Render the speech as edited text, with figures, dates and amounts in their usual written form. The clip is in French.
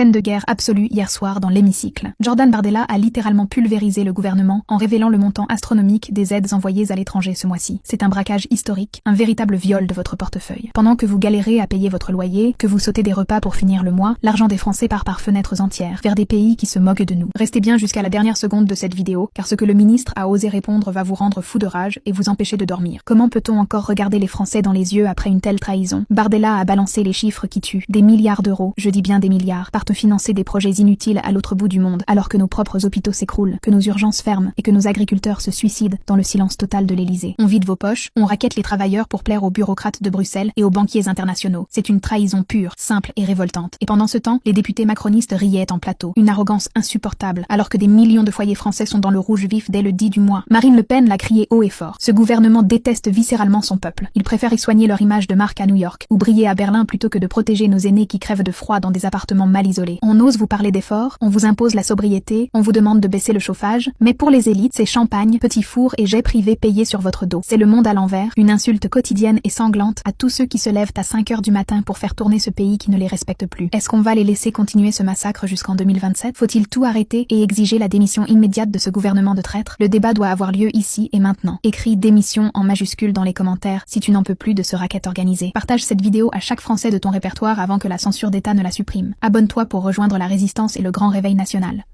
Peine de guerre absolue hier soir dans l'hémicycle. Jordan Bardella a littéralement pulvérisé le gouvernement en révélant le montant astronomique des aides envoyées à l'étranger ce mois-ci. C'est un braquage historique, un véritable viol de votre portefeuille. Pendant que vous galérez à payer votre loyer, que vous sautez des repas pour finir le mois, l'argent des Français part par fenêtres entières vers des pays qui se moquent de nous. Restez bien jusqu'à la dernière seconde de cette vidéo, car ce que le ministre a osé répondre va vous rendre fou de rage et vous empêcher de dormir. Comment peut-on encore regarder les Français dans les yeux après une telle trahison? Bardella a balancé les chiffres qui tuent. Des milliards d'euros, je dis bien des milliards, partent financer des projets inutiles à l'autre bout du monde, alors que nos propres hôpitaux s'écroulent, que nos urgences ferment et que nos agriculteurs se suicident dans le silence total de l'Élysée. On vide vos poches, on raquette les travailleurs pour plaire aux bureaucrates de Bruxelles et aux banquiers internationaux. C'est une trahison pure, simple et révoltante. Et pendant ce temps, les députés macronistes riaient en plateau. Une arrogance insupportable, alors que des millions de foyers français sont dans le rouge vif dès le 10 du mois. Marine Le Pen l'a crié haut et fort. Ce gouvernement déteste viscéralement son peuple. Il préfère y soigner leur image de marque à New York, ou briller à Berlin plutôt que de protéger nos aînés qui crèvent de froid dans des appartements mal isolés. On ose vous parler d'efforts, on vous impose la sobriété, on vous demande de baisser le chauffage, mais pour les élites, c'est champagne, petits fours et jets privés payés sur votre dos. C'est le monde à l'envers, une insulte quotidienne et sanglante à tous ceux qui se lèvent à 5 heures du matin pour faire tourner ce pays qui ne les respecte plus. Est-ce qu'on va les laisser continuer ce massacre jusqu'en 2027? Faut-il tout arrêter et exiger la démission immédiate de ce gouvernement de traîtres? Le débat doit avoir lieu ici et maintenant. Écris démission en majuscule dans les commentaires si tu n'en peux plus de ce racket organisé. Partage cette vidéo à chaque Français de ton répertoire avant que la censure d'État ne la supprime. Abonne-toi pour rejoindre la résistance et le grand réveil national.